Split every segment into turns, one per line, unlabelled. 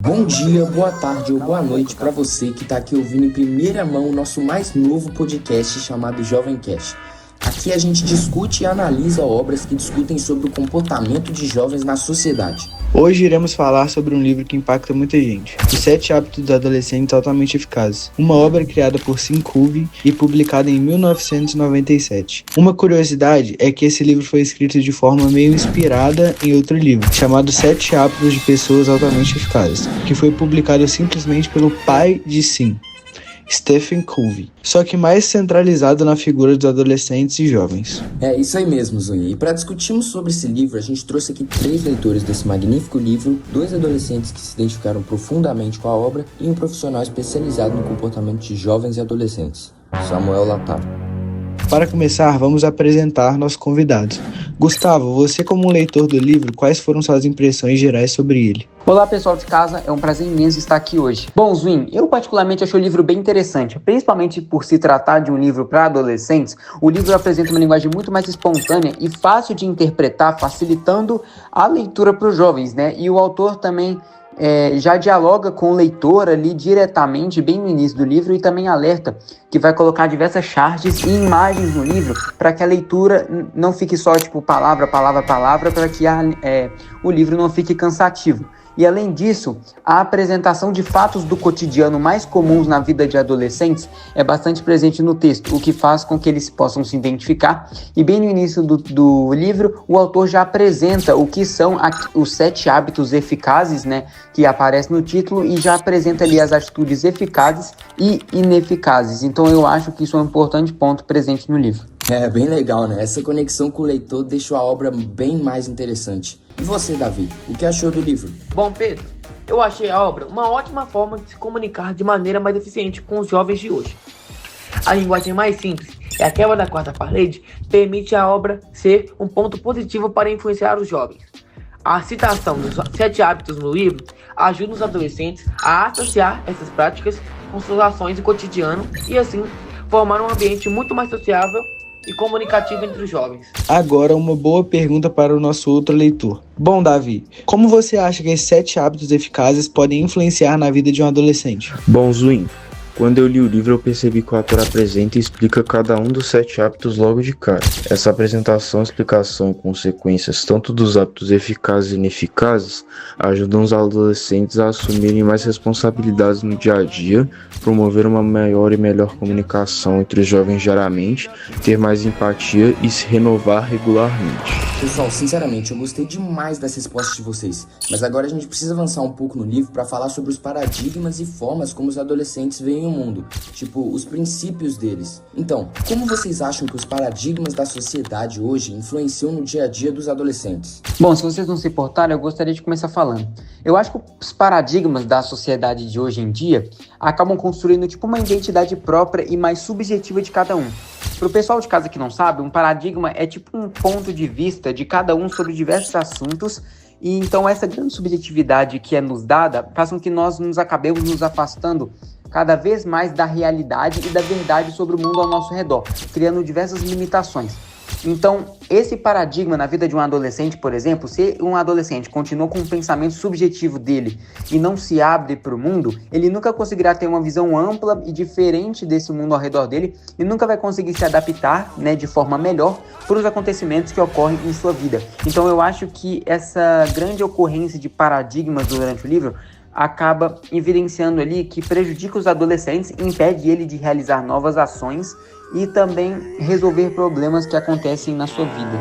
Bom dia, boa tarde ou boa noite para você que está aqui ouvindo em primeira mão o nosso mais novo podcast chamado Jovem Cast. Aqui a gente discute e analisa obras que discutem sobre o comportamento de jovens na sociedade.
Hoje iremos falar sobre um livro que impacta muita gente, Os 7 Hábitos dos Adolescentes Altamente Eficazes, uma obra criada por Tim Covey e publicada em 1997. Uma curiosidade é que esse livro foi escrito de forma meio inspirada em outro livro, chamado 7 Hábitos de Pessoas Altamente Eficazes, que foi publicado simplesmente pelo pai de Tim, Stephen Covey, só que mais centralizado na figura dos adolescentes e jovens.
É isso aí mesmo, Zunha. E para discutirmos sobre esse livro, a gente trouxe aqui 3 leitores desse magnífico livro, 2 adolescentes que se identificaram profundamente com a obra e um profissional especializado no comportamento de jovens e adolescentes, Samuel Lataro.
Para começar, vamos apresentar nossos convidados. Gustavo, você como leitor do livro, quais foram suas impressões gerais sobre ele?
Olá pessoal de casa, é um prazer imenso estar aqui hoje. Bom, Zwin, eu particularmente achei o livro bem interessante, principalmente por se tratar de um livro para adolescentes. O livro apresenta uma linguagem muito mais espontânea e fácil de interpretar, facilitando a leitura para os jovens, né? E o autor também já dialoga com o leitor ali diretamente, bem no início do livro, e também alerta que vai colocar diversas charges e imagens no livro para que a leitura não fique só tipo palavra, palavra, palavra, para que o livro não fique cansativo. E além disso, a apresentação de fatos do cotidiano mais comuns na vida de adolescentes é bastante presente no texto, o que faz com que eles possam se identificar. E bem no início do livro, o autor já apresenta o que são os 7 hábitos eficazes, né, que aparece no título, e já apresenta ali as atitudes eficazes e ineficazes. Então eu acho que isso é um importante ponto presente no livro.
É bem legal, né? Essa conexão com o leitor deixou a obra bem mais interessante. E você, Davi, o que achou do livro?
Bom, Pedro, eu achei a obra uma ótima forma de se comunicar de maneira mais eficiente com os jovens de hoje. A linguagem mais simples e a quebra da quarta parede permite a obra ser um ponto positivo para influenciar os jovens. A citação dos 7 hábitos no livro ajuda os adolescentes a associar essas práticas com suas ações do cotidiano e assim formar um ambiente muito mais sociável e comunicativo entre os jovens.
Agora, uma boa pergunta para o nosso outro leitor. Bom, Davi, como você acha que esses 7 hábitos eficazes podem influenciar na vida de um adolescente?
Bom, Zwin, quando eu li o livro eu percebi que o autor apresenta e explica cada um dos 7 hábitos logo de cara. Essa apresentação, explicação e consequências tanto dos hábitos eficazes e ineficazes ajudam os adolescentes a assumirem mais responsabilidades no dia a dia, promover uma maior e melhor comunicação entre os jovens diariamente, ter mais empatia e se renovar regularmente.
Pessoal, sinceramente, eu gostei demais das respostas de vocês, mas agora a gente precisa avançar um pouco no livro para falar sobre os paradigmas e formas como os adolescentes veem o mundo, tipo, os princípios deles. Então, como vocês acham que os paradigmas da sociedade hoje influenciam no dia a dia dos adolescentes?
Bom, se vocês não se importarem, eu gostaria de começar falando. Eu acho que os paradigmas da sociedade de hoje em dia acabam construindo tipo uma identidade própria e mais subjetiva de cada um. Para o pessoal de casa que não sabe, um paradigma é tipo um ponto de vista de cada um sobre diversos assuntos, e então essa grande subjetividade que é nos dada faz com que nós nos acabemos nos afastando cada vez mais da realidade e da verdade sobre o mundo ao nosso redor, criando diversas limitações. Então, esse paradigma na vida de um adolescente, por exemplo, se um adolescente continua com um pensamento subjetivo dele e não se abre para o mundo, ele nunca conseguirá ter uma visão ampla e diferente desse mundo ao redor dele e nunca vai conseguir se adaptar, né, de forma melhor para os acontecimentos que ocorrem em sua vida. Então, eu acho que essa grande ocorrência de paradigmas durante o livro acaba evidenciando ali que prejudica os adolescentes e impede ele de realizar novas ações e também resolver problemas que acontecem na sua vida.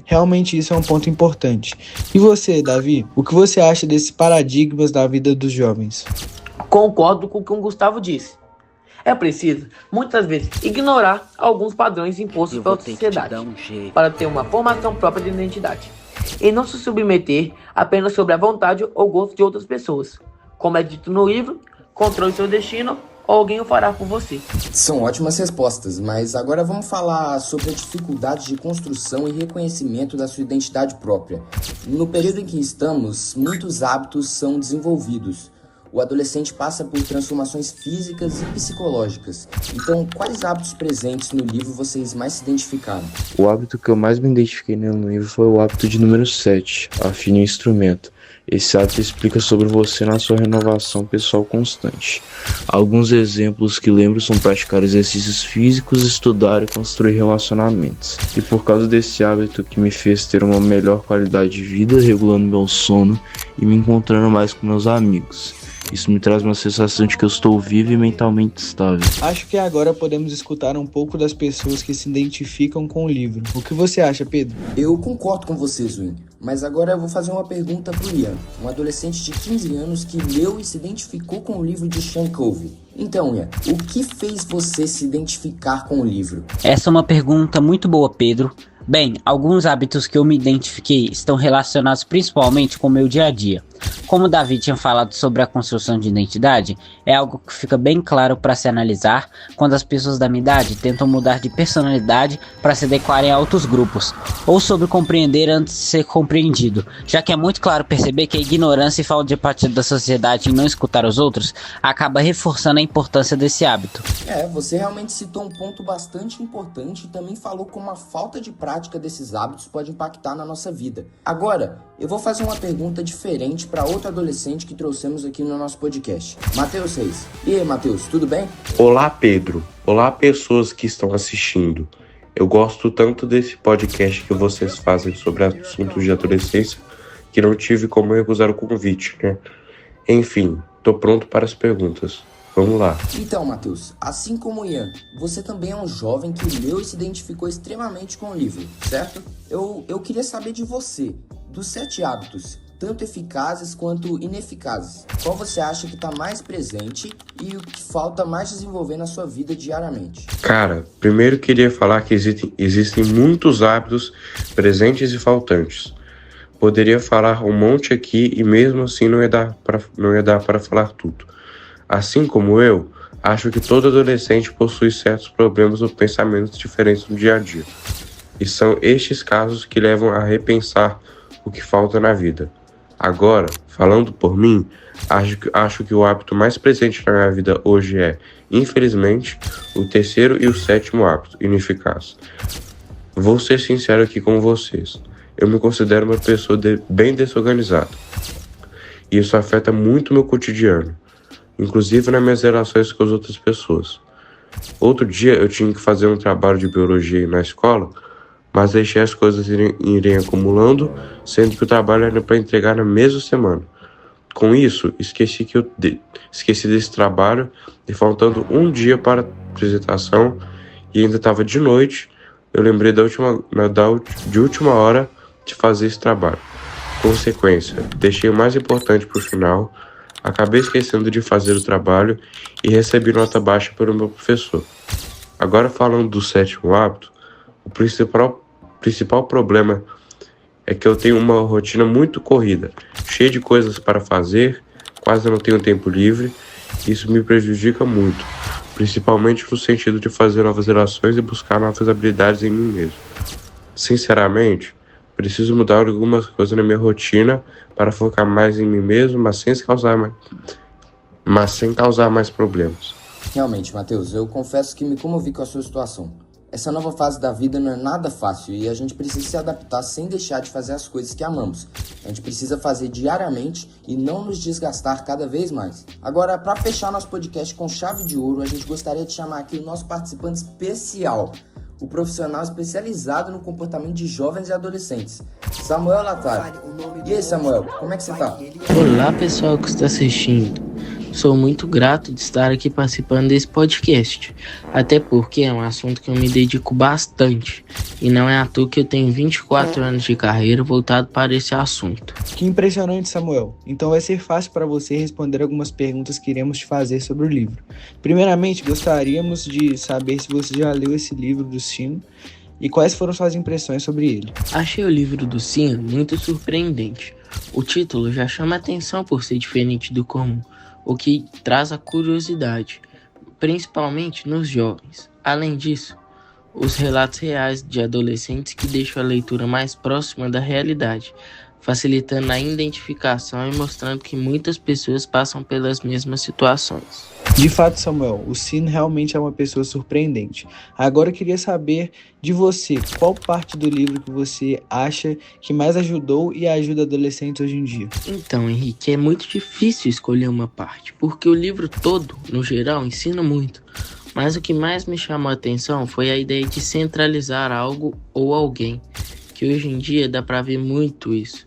Realmente isso é um ponto importante. E você, Davi, o que você acha desses paradigmas da vida dos jovens?
Concordo com o que o Gustavo disse. É preciso, muitas vezes, ignorar alguns padrões impostos pela sociedade para ter uma formação própria de identidade e não se submeter apenas sobre a vontade ou gosto de outras pessoas. Como é dito no livro, controle seu destino ou alguém o fará por você.
São ótimas respostas, mas agora vamos falar sobre a dificuldade de construção e reconhecimento da sua identidade própria. No período em que estamos, muitos hábitos são desenvolvidos. O adolescente passa por transformações físicas e psicológicas. Então, quais hábitos presentes no livro vocês mais se identificaram?
O hábito que eu mais me identifiquei no livro foi o hábito de número 7, afine o instrumento. Esse hábito explica sobre você na sua renovação pessoal constante. Alguns exemplos que lembro são praticar exercícios físicos, estudar e construir relacionamentos. E por causa desse hábito que me fez ter uma melhor qualidade de vida, regulando meu sono e me encontrando mais com meus amigos. Isso me traz uma sensação de que eu estou vivo e mentalmente estável.
Acho que agora podemos escutar um pouco das pessoas que se identificam com o livro. O que você acha, Pedro?
Eu concordo com você, Zuin, mas agora eu vou fazer uma pergunta pro Ian, um adolescente de 15 anos que leu e se identificou com o livro de Sean Covey. Então, Ian, o que fez você se identificar com o livro?
Essa é uma pergunta muito boa, Pedro. Bem, alguns hábitos que eu me identifiquei estão relacionados principalmente com o meu dia a dia. Como o Davi tinha falado sobre a construção de identidade, é algo que fica bem claro para se analisar quando as pessoas da minha idade tentam mudar de personalidade para se adequarem a outros grupos, ou sobre compreender antes de ser compreendido, já que é muito claro perceber que a ignorância e falta de empatia da sociedade em não escutar os outros acaba reforçando a importância desse hábito.
Você realmente citou um ponto bastante importante e também falou como a falta de prática desses hábitos pode impactar na nossa vida. Agora, eu vou fazer uma pergunta diferente para outro adolescente que trouxemos aqui no nosso podcast. Matheus Reis. E aí, Matheus, tudo bem?
Olá, Pedro. Olá, pessoas que estão assistindo. Eu gosto tanto desse podcast que vocês fazem sobre assuntos de adolescência que não tive como recusar o convite, né? Enfim, tô pronto para as perguntas. Vamos lá.
Então, Matheus, assim como o Ian, você também é um jovem que leu e se identificou extremamente com o livro, certo? Eu queria saber de você, dos 7 hábitos, tanto eficazes quanto ineficazes, qual você acha que está mais presente e o que falta mais desenvolver na sua vida diariamente?
Cara, primeiro queria falar que existem muitos hábitos presentes e faltantes. Poderia falar um monte aqui e mesmo assim não ia dar para falar tudo. Assim como eu, acho que todo adolescente possui certos problemas ou pensamentos diferentes no dia a dia. E são estes casos que levam a repensar o que falta na vida. Agora, falando por mim, acho que o hábito mais presente na minha vida hoje é, infelizmente, o 3º e o 7º hábito, ineficaz. Vou ser sincero aqui com vocês. Eu me considero uma pessoa bem desorganizada. E isso afeta muito o meu cotidiano, inclusive nas minhas relações com as outras pessoas. Outro dia eu tinha que fazer um trabalho de biologia na escola, mas deixei as coisas irem acumulando, sendo que o trabalho era para entregar na mesma semana. Com isso, esqueci desse trabalho e faltando um dia para a apresentação e ainda estava de noite, eu lembrei de última hora de fazer esse trabalho. Consequência, deixei o mais importante para o final, acabei esquecendo de fazer o trabalho e recebi nota baixa pelo meu professor. Agora falando do 7º hábito, o principal problema é que eu tenho uma rotina muito corrida, cheia de coisas para fazer, quase não tenho tempo livre, e isso me prejudica muito, principalmente no sentido de fazer novas relações e buscar novas habilidades em mim mesmo. Sinceramente, preciso mudar algumas coisas na minha rotina para focar mais em mim mesmo, mas sem causar mais problemas.
Realmente, Matheus, eu confesso que me comovi com a sua situação. Essa nova fase da vida não é nada fácil e a gente precisa se adaptar sem deixar de fazer as coisas que amamos. A gente precisa fazer diariamente e não nos desgastar cada vez mais. Agora, para fechar nosso podcast com chave de ouro, a gente gostaria de chamar aqui o nosso participante especial, o profissional especializado no comportamento de jovens e adolescentes, Samuel Latari. E aí, Samuel, como é que você tá?
Olá, pessoal que está assistindo. Sou muito grato de estar aqui participando desse podcast, até porque é um assunto que eu me dedico bastante, e não é à toa que eu tenho 24 anos de carreira voltado para esse assunto.
Que impressionante, Samuel. Então vai ser fácil para você responder algumas perguntas que iremos te fazer sobre o livro. Primeiramente, gostaríamos de saber se você já leu esse livro do Sino e quais foram suas impressões sobre ele.
Achei o livro do Sino muito surpreendente. O título já chama atenção por ser diferente do comum, o que traz a curiosidade, principalmente nos jovens. Além disso, os relatos reais de adolescentes que deixam a leitura mais próxima da realidade, facilitando a identificação e mostrando que muitas pessoas passam pelas mesmas situações.
De fato, Samuel, o Sino realmente é uma pessoa surpreendente. Agora eu queria saber de você, qual parte do livro que você acha que mais ajudou e ajuda adolescentes hoje em dia?
Então, Henrique, é muito difícil escolher uma parte, porque o livro todo, no geral, ensina muito. Mas o que mais me chamou a atenção foi a ideia de centralizar algo ou alguém, que hoje em dia dá para ver muito isso.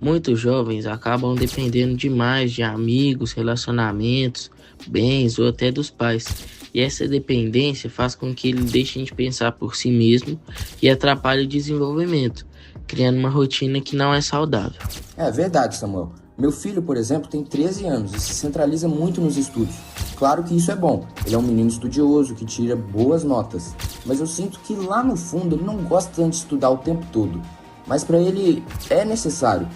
Muitos jovens acabam dependendo demais de amigos, relacionamentos, bens ou até dos pais. E essa dependência faz com que ele deixe de pensar por si mesmo e atrapalhe o desenvolvimento, criando uma rotina que não é saudável.
É verdade, Samuel. Meu filho, por exemplo, tem 13 anos e se centraliza muito nos estudos. Claro que isso é bom, ele é um menino estudioso que tira boas notas, mas eu sinto que lá no fundo ele não gosta tanto de estudar o tempo todo. Mas para ele é necessário.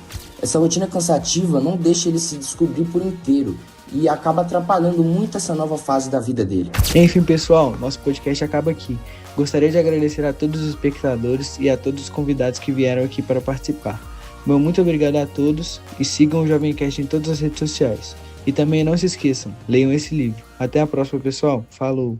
Essa rotina cansativa não deixa ele se descobrir por inteiro e acaba atrapalhando muito essa nova fase da vida dele.
Enfim, pessoal, nosso podcast acaba aqui. Gostaria de agradecer a todos os espectadores e a todos os convidados que vieram aqui para participar. Meu muito obrigado a todos e sigam o Jovemcast em todas as redes sociais. E também não se esqueçam, leiam esse livro. Até a próxima, pessoal. Falou!